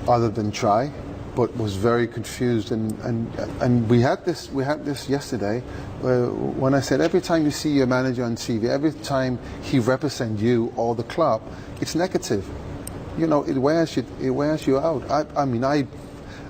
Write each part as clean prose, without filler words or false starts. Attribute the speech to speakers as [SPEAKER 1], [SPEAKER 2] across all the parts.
[SPEAKER 1] other than try, but was very confused. And we had this yesterday, when I said every time you see your manager on TV, every time he represents you or the club, it's negative. You know, it wears you out. I mean, I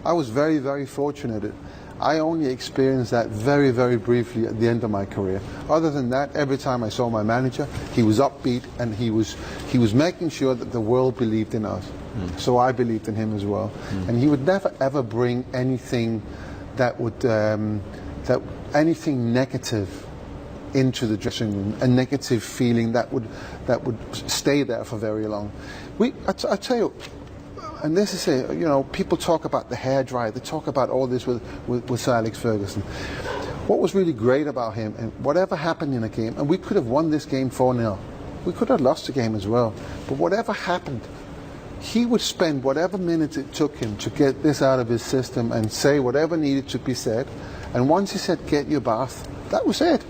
[SPEAKER 1] was very, very fortunate. I only experienced that very, very briefly at the end of my career. Other than that, every time I saw my manager, he was upbeat and he was making sure that the world believed in us. So I believed in him as well. And he would never ever bring anything that would anything negative into the dressing room, a negative feeling that would stay there for very long. I tell you. And this is it, you know, people talk about the hairdryer, they talk about all this with Sir Alex Ferguson. What was really great about him, and whatever happened in a game, and we could have won this game 4-0, we could have lost the game as well, but whatever happened, he would spend whatever minutes it took him to get this out of his system and say whatever needed to be said, and once he said, get your bath, that was it.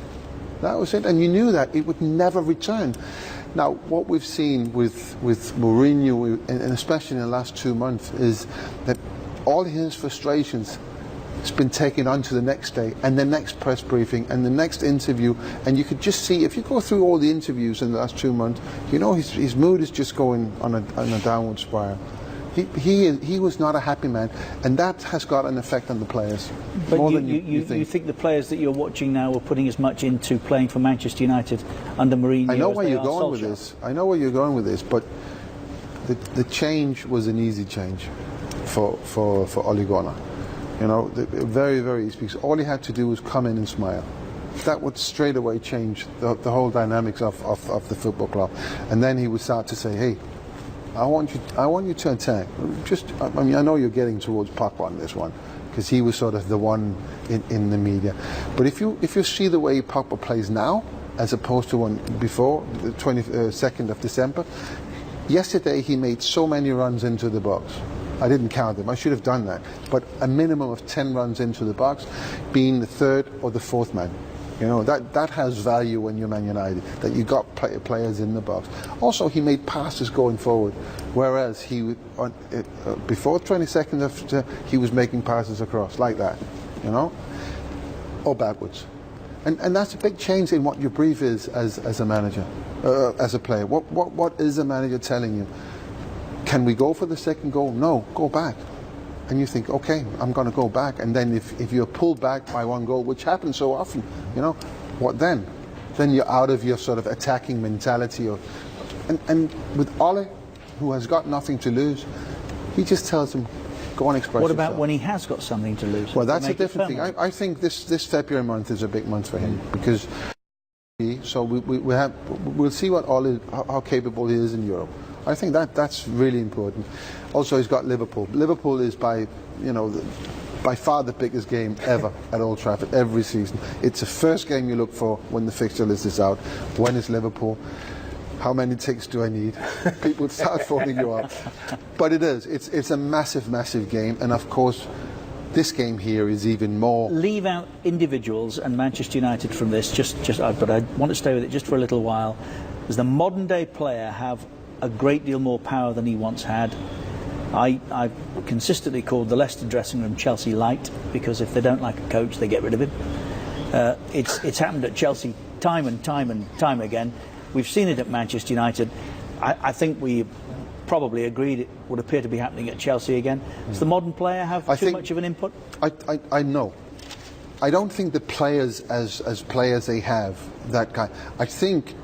[SPEAKER 1] That was it, and you knew that it would never return. Now, what we've seen with Mourinho, and especially in the last 2 months, is that all his frustrations has been taken on to the next day, and the next press briefing, and the next interview, and you could just see, if you go through all the interviews in the last 2 months, you know his mood is just going on a downward spiral. He was not a happy man, and that has got an effect on the players.
[SPEAKER 2] But
[SPEAKER 1] more than you think.
[SPEAKER 2] You think the players that you're watching now are putting as much into playing for Manchester United under Mourinho?
[SPEAKER 1] I know
[SPEAKER 2] as
[SPEAKER 1] where
[SPEAKER 2] they
[SPEAKER 1] you're
[SPEAKER 2] are
[SPEAKER 1] going
[SPEAKER 2] Solskjaer?
[SPEAKER 1] with this. I know where you're going with this, but the change was an easy change for Ole Gunnar. You know, very, very easy, because all he had to do was come in and smile. That would straight away change the whole dynamics of the football club, and then he would start to say, hey, I want you to attack. I mean, I know you're getting towards Pogba on this one, because he was sort of the one in the media. But if you see the way Pogba plays now, as opposed to one before, the 22nd of December, yesterday he made so many runs into the box. I didn't count them. I should have done that. But a minimum of 10 runs into the box, being the third or the fourth man. You know, that has value when you're Man United, that you got players in the box. Also, he made passes going forward, whereas before 22nd he was making passes across, like that, you know, or backwards. And that's a big change in what your brief is as a manager, as a player. What is a manager telling you? Can we go for the second goal? No, go back. And you think, okay, I'm going to go back. And then if you're pulled back by one goal, which happens so often, you know, what then? Then you're out of your sort of attacking mentality. And with Ole, who has got nothing to lose, he just tells him, go on, express
[SPEAKER 2] What about
[SPEAKER 1] yourself.
[SPEAKER 2] when he has got something to lose?
[SPEAKER 1] Well, that's a different thing. I think this February month is a big month for him, because so we'll see what Ole, how capable he is in Europe. I think that's really important. Also, he's got Liverpool. Liverpool is by far the biggest game ever at Old Trafford every season. It's the first game you look for when the fixture list is out. When is Liverpool? How many ticks do I need? People start phoning you up. But it is. It's a massive, massive game, and of course, this game here is even more.
[SPEAKER 2] Leave out individuals and Manchester United from this. But I want to stay with it just for a little while. Does the modern day player have a great deal more power than he once had? I've consistently called the Leicester dressing room Chelsea light, because if they don't like a coach, they get rid of him. It's happened at Chelsea time and time again. We've seen it at Manchester United. I think we probably agreed it would appear to be happening at Chelsea again. Does the modern player have too much of an input?
[SPEAKER 1] I know. I don't think the players as players they have that kind. I think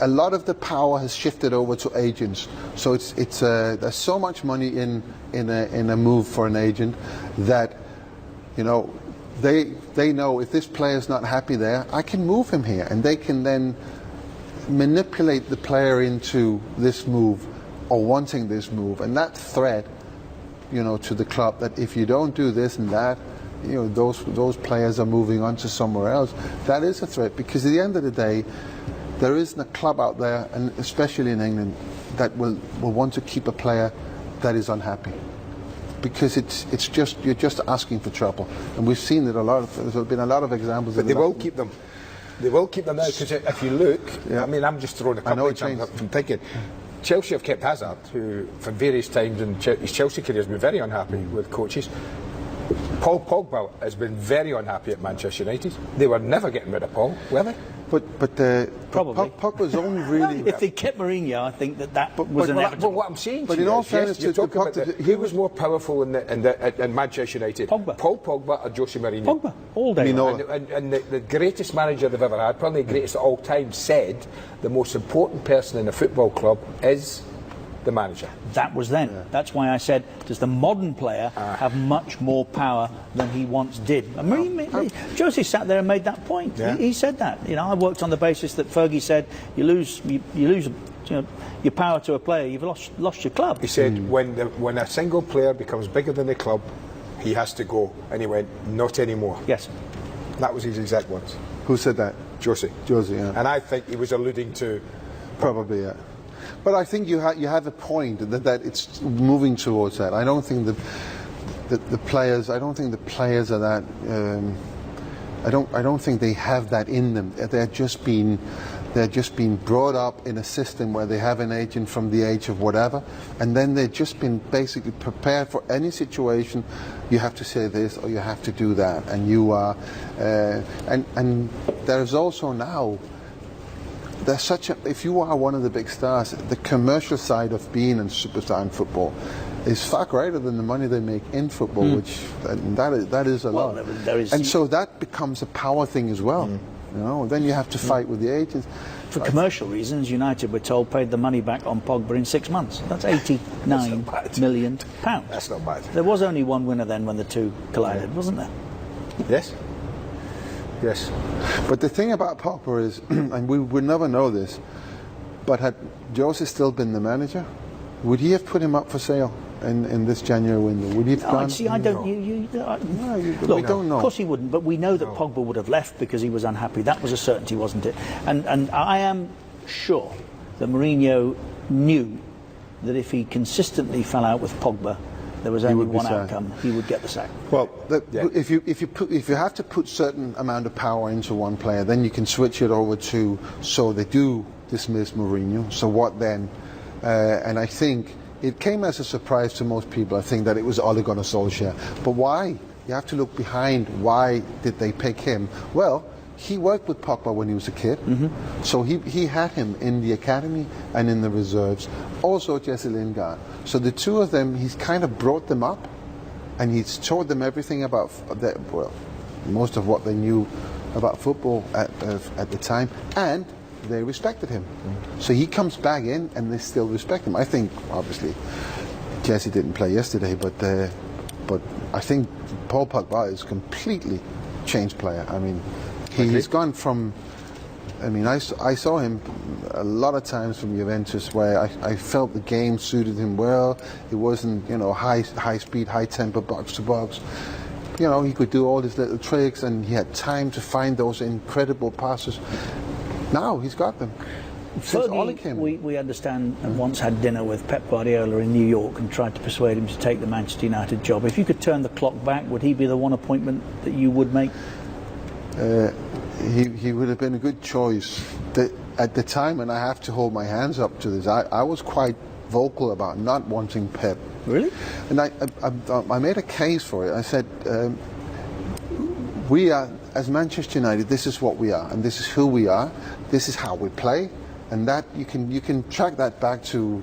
[SPEAKER 1] a lot of the power has shifted over to agents. So it's there's so much money in a move for an agent that, you know, they know if this player's not happy there, I can move him here, and they can then manipulate the player into this move or wanting this move, and that threat, you know, to the club that if you don't do this and that, you know, those players are moving on to somewhere else. That is a threat, because at the end of the day, there isn't a club out there, and especially in England, that will want to keep a player that is unhappy, because it's just, you're just asking for trouble, and we've seen it a lot. There's been a lot of examples.
[SPEAKER 3] But they will keep them. They will keep them now, because if you look,
[SPEAKER 1] yeah.
[SPEAKER 3] I mean, I'm just throwing a couple of examples from thinking. Chelsea have kept Hazard, who for various times in his Chelsea career has been very unhappy with coaches. Paul Pogba has been very unhappy at Manchester United. They were never getting rid of Paul, were they?
[SPEAKER 1] But
[SPEAKER 2] Probably.
[SPEAKER 1] Pogba's only really.
[SPEAKER 2] If they kept Mourinho, I think that was inevitable.
[SPEAKER 3] But what I'm saying,
[SPEAKER 1] But
[SPEAKER 3] to
[SPEAKER 1] in
[SPEAKER 3] you
[SPEAKER 1] all
[SPEAKER 3] is,
[SPEAKER 1] fairness,
[SPEAKER 3] you're
[SPEAKER 1] to
[SPEAKER 3] talking about who was more powerful in Manchester United?
[SPEAKER 2] Pogba.
[SPEAKER 3] Paul Pogba or Jose Mourinho?
[SPEAKER 2] Pogba, all day.
[SPEAKER 1] You know,
[SPEAKER 2] long.
[SPEAKER 3] And the greatest manager they've ever had, probably the greatest of all time, said the most important person in a football club is the manager.
[SPEAKER 2] That was then. That's why I said, does the modern player have much more power than he once did? And Josie sat there and made that point.
[SPEAKER 3] Yeah.
[SPEAKER 2] He said that. You know, I worked on the basis that Fergie said, you lose your power to a player, you've lost your club.
[SPEAKER 3] He said when a single player becomes bigger than the club, he has to go. And he went, not anymore.
[SPEAKER 2] Yes.
[SPEAKER 3] That was his exact words.
[SPEAKER 1] who said that?
[SPEAKER 3] Josie.
[SPEAKER 1] Josie, yeah.
[SPEAKER 3] And I think he was alluding to...
[SPEAKER 1] Probably, yeah. But I think you have a point that it's moving towards that. I don't think the players. I don't think the players are that. I don't think they have that in them. They're just being brought up in a system where they have an agent from the age of whatever, and then they've just been basically prepared for any situation. You have to say this or you have to do that, and you are. And there's also now. There's such a, if you are one of the big stars, the commercial side of being a superstar in football is far greater than the money they make in football, which that is a lot.
[SPEAKER 2] There is,
[SPEAKER 1] and so that becomes a power thing as well. You know, then you have to fight with the agents.
[SPEAKER 2] for commercial reasons, United, we're told, paid the money back on Pogba in 6 months. That's £89 million.
[SPEAKER 3] That's not bad.
[SPEAKER 2] There was only one winner then when the two collided, wasn't there?
[SPEAKER 3] Yes. Yes.
[SPEAKER 1] But the thing about Pogba is, and we would never know this, but had Jose still been the manager, would he have put him up for sale in this January window? Would he have gone?
[SPEAKER 2] See, I don't.
[SPEAKER 1] Look, we don't know.
[SPEAKER 2] Of course he wouldn't, but we know that Pogba would have left because he was unhappy. That was a certainty, wasn't it? And I am sure that Mourinho knew that if he consistently fell out with Pogba, there was only one outcome: he would get the sack.
[SPEAKER 1] Well, if you have to put certain amount of power into one player, then you can switch it over to, so they do dismiss Mourinho. So what then? And I think it came as a surprise to most people. I think that it was Ole Gunnar Solskjaer. But why? You have to look behind. Why did they pick him? Well, he worked with Pogba when he was a kid, so he had him in the academy and in the reserves. Also Jesse Lingard. So the two of them, he's kind of brought them up, and he's taught them everything about most of what they knew about football at the time, and they respected him. So he comes back in, and they still respect him. I think, obviously, Jesse didn't play yesterday, but I think Paul Pogba is a completely changed player. I mean, he's gone from. I mean, I saw him a lot of times from Juventus where I felt the game suited him well. It wasn't, high speed, high tempo, box to box. He could do all his little tricks, and he had time to find those incredible passes. Now he's got them.
[SPEAKER 2] Fergie, we understand, once had dinner with Pep Guardiola in New York and tried to persuade him to take the Manchester United job. If you could turn the clock back, would he be the one appointment that you would make?
[SPEAKER 1] He would have been a good choice. At the time, and I have to hold my hands up to this, I was quite vocal about not wanting Pep.
[SPEAKER 2] Really?
[SPEAKER 1] And I made a case for it. I said, we are, as Manchester United, this is what we are, and this is who we are, this is how we play, and that you can track that back to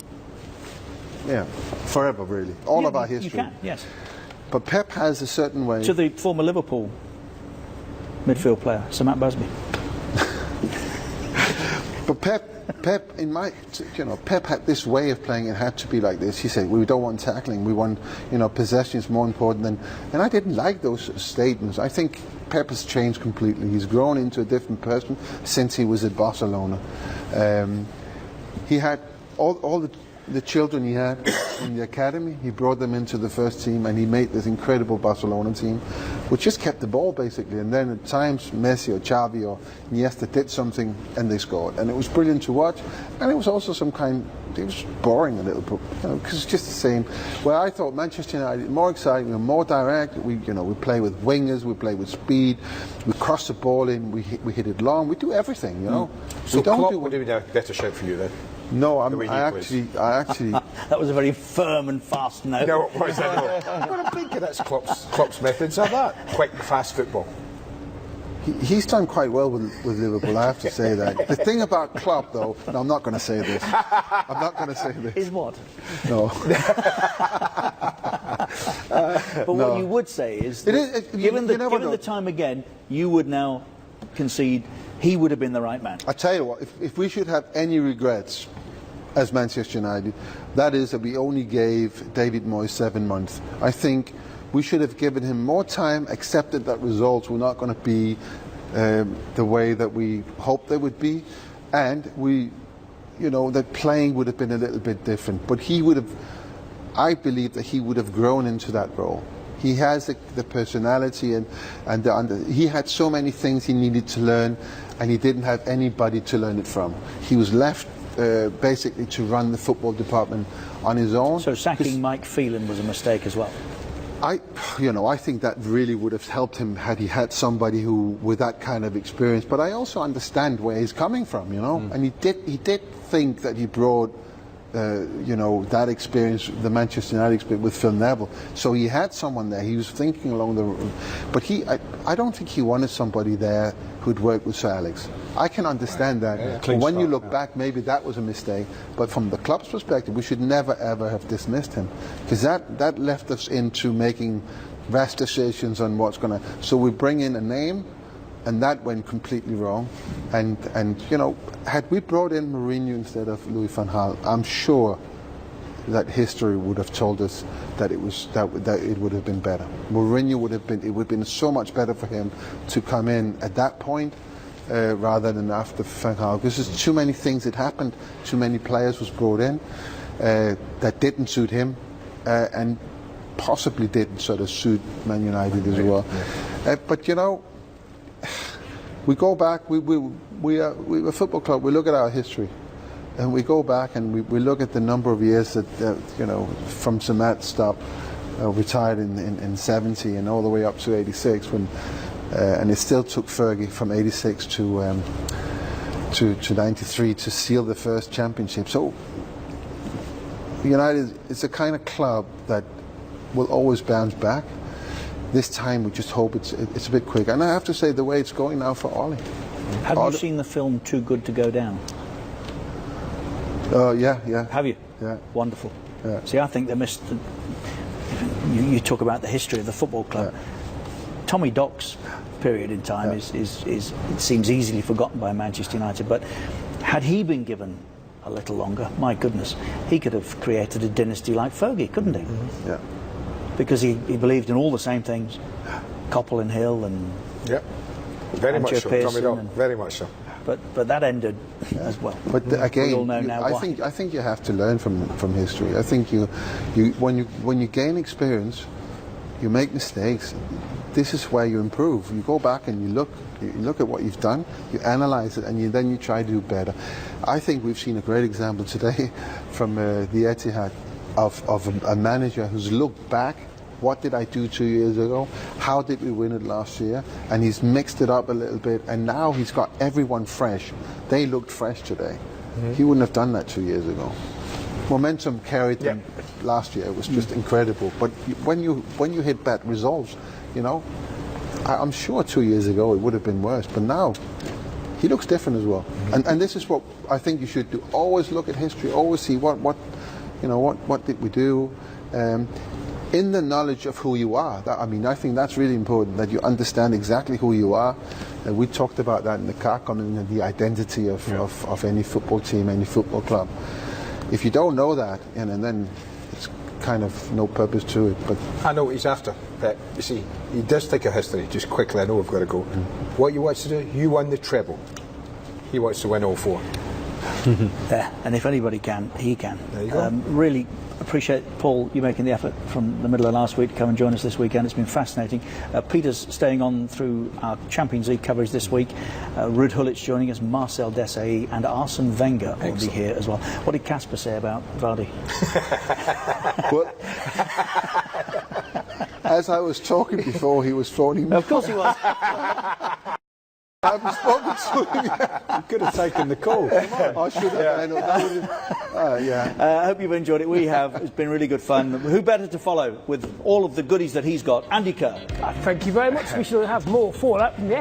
[SPEAKER 1] forever, really. All of our history.
[SPEAKER 2] You can, yes.
[SPEAKER 1] But Pep has a certain way.
[SPEAKER 2] To the former Liverpool midfield player, Sir Matt Busby.
[SPEAKER 1] But Pep, Pep had this way of playing. It had to be like this. He said, "We don't want tackling. We want, possession is more important than." And I didn't like those statements. I think Pep has changed completely. He's grown into a different person since he was at Barcelona. He had all the children he had in the academy. He brought them into the first team, and he made this incredible Barcelona team, which just kept the ball basically. And then at times Messi or Xavi or Iniesta did something, and they scored, and it was brilliant to watch. And it was also it was boring a little bit, because it's just the same. Where I thought Manchester United more exciting, we were more direct. We play with wingers, we play with speed, we cross the ball in, we hit it long, we do everything.
[SPEAKER 3] So Klopp would have been a better shout for you then.
[SPEAKER 1] No,
[SPEAKER 3] the way he
[SPEAKER 1] I
[SPEAKER 3] plays.
[SPEAKER 1] actually,
[SPEAKER 2] That was a very firm and fast no.
[SPEAKER 3] No, it was. I know. But I think that's Klopp's methods are that quick, fast football.
[SPEAKER 1] he's done quite well with Liverpool. I have to say that. The thing about Klopp, though, no, I'm not going to say this. I'm not going to say this.
[SPEAKER 2] Is what?
[SPEAKER 1] No.
[SPEAKER 2] But what you would say is, that given the time again, you would now concede he would have been the right man.
[SPEAKER 1] I tell you what, if we should have any regrets as Manchester United, that is that we only gave David Moyes 7 months. I think we should have given him more time, accepted that results were not going to be the way that we hoped they would be, and that playing would have been a little bit different. But he would have, I believe that he would have grown into that role. He has the personality and he had so many things he needed to learn, and he didn't have anybody to learn it from. He was left basically to run the football department on his own.
[SPEAKER 2] So sacking Mike Phelan was a mistake as well.
[SPEAKER 1] I think that really would have helped him had he had somebody who with that kind of experience. But I also understand where he's coming from, and he did think that he brought that experience, the Manchester United experience with Phil Neville. So he had someone there. He was thinking along the route. But I don't think he wanted somebody there who'd worked with Sir Alex. I can understand that.
[SPEAKER 3] Yeah.
[SPEAKER 1] But when you look back, maybe that was a mistake. But from the club's perspective, we should never ever have dismissed him, because that left us into making rash decisions on what's going to. So we bring in a name, and that went completely wrong. And had we brought in Mourinho instead of Louis van Gaal, I'm sure that history would have told us that it would have been better. Mourinho would have been so much better for him to come in at that point rather than after Van Gaal, because there's too many things that happened, too many players was brought in that didn't suit him and possibly didn't sort of suit Man United as well. But we go back. We're a football club. We look at our history, and we go back and we look at the number of years that from Sir Matt stopped, retired in 70 and all the way up to 86, and it still took Fergie from 86 to 93 to seal the first championship. So United is a kind of club that will always bounce back. This time we just hope it's a bit quick. And I have to say, the way it's going now for Ollie.
[SPEAKER 2] Have you seen the film Too Good to Go Down?
[SPEAKER 1] Yeah.
[SPEAKER 2] Have you?
[SPEAKER 1] Yeah.
[SPEAKER 2] Wonderful.
[SPEAKER 1] Yeah.
[SPEAKER 2] See, I think they missed. You talk about the history of the football club.
[SPEAKER 1] Yeah.
[SPEAKER 2] Tommy Dock's period in time is it seems easily forgotten by Manchester United, but had he been given a little longer, my goodness, he could have created a dynasty like Fergie, couldn't he?
[SPEAKER 1] Mm-hmm. Yeah.
[SPEAKER 2] Because he believed in all the same things, Coppell and Hill and
[SPEAKER 3] very much so.
[SPEAKER 2] Pearson
[SPEAKER 3] Tommy Dock, very much so.
[SPEAKER 2] But that ended as well.
[SPEAKER 1] But again,
[SPEAKER 2] we all know now
[SPEAKER 1] I
[SPEAKER 2] why.
[SPEAKER 1] think you have to learn from history. I think when you gain experience, you make mistakes. This is where you improve. You go back and you look at what you've done, you analyze it, and then you try to do better. I think we've seen a great example today from the Etihad of a manager who's looked back. What did I do 2 years ago? How did we win it last year? And he's mixed it up a little bit, and now he's got everyone fresh. They looked fresh today. Mm-hmm. He wouldn't have done that 2 years ago. Momentum carried them last year. It was just incredible. But when you hit bad results, I'm sure 2 years ago it would have been worse. But now he looks different as well. Mm-hmm. And this is what I think you should do. Always look at history. Always see what did we do. In the knowledge of who you are. I think that's really important, that you understand exactly who you are. We talked about that in the car coming in, the identity of any football team, any football club. If you don't know that, and then it's kind of no purpose to it. But
[SPEAKER 3] I know what he's after. But you see, he does take a history. Just quickly, I know we've got to go. What you want to do, you won the treble. He wants to win all four.
[SPEAKER 2] Yeah, and if anybody can, he can.
[SPEAKER 3] There you go.
[SPEAKER 2] Really appreciate, Paul, you making the effort from the middle of last week to come and join us this weekend. It's been fascinating. Peter's staying on through our Champions League coverage this week. Ruud Hullit's joining us, Marcel Desailly and Arsene Wenger will be here as well. What did Casper say about Vardy?
[SPEAKER 1] Well, as I was talking before, he was phoning me.
[SPEAKER 2] Of course he was.
[SPEAKER 1] I haven't spoken to him yet.
[SPEAKER 3] You could have taken the call.
[SPEAKER 1] I should have. I know, that would have, yeah.
[SPEAKER 2] I hope you've enjoyed it. We have. It's been really good fun. Who better to follow with all of the goodies that he's got? Andy Kerr.
[SPEAKER 4] Thank you very much. We shall have more fallout from the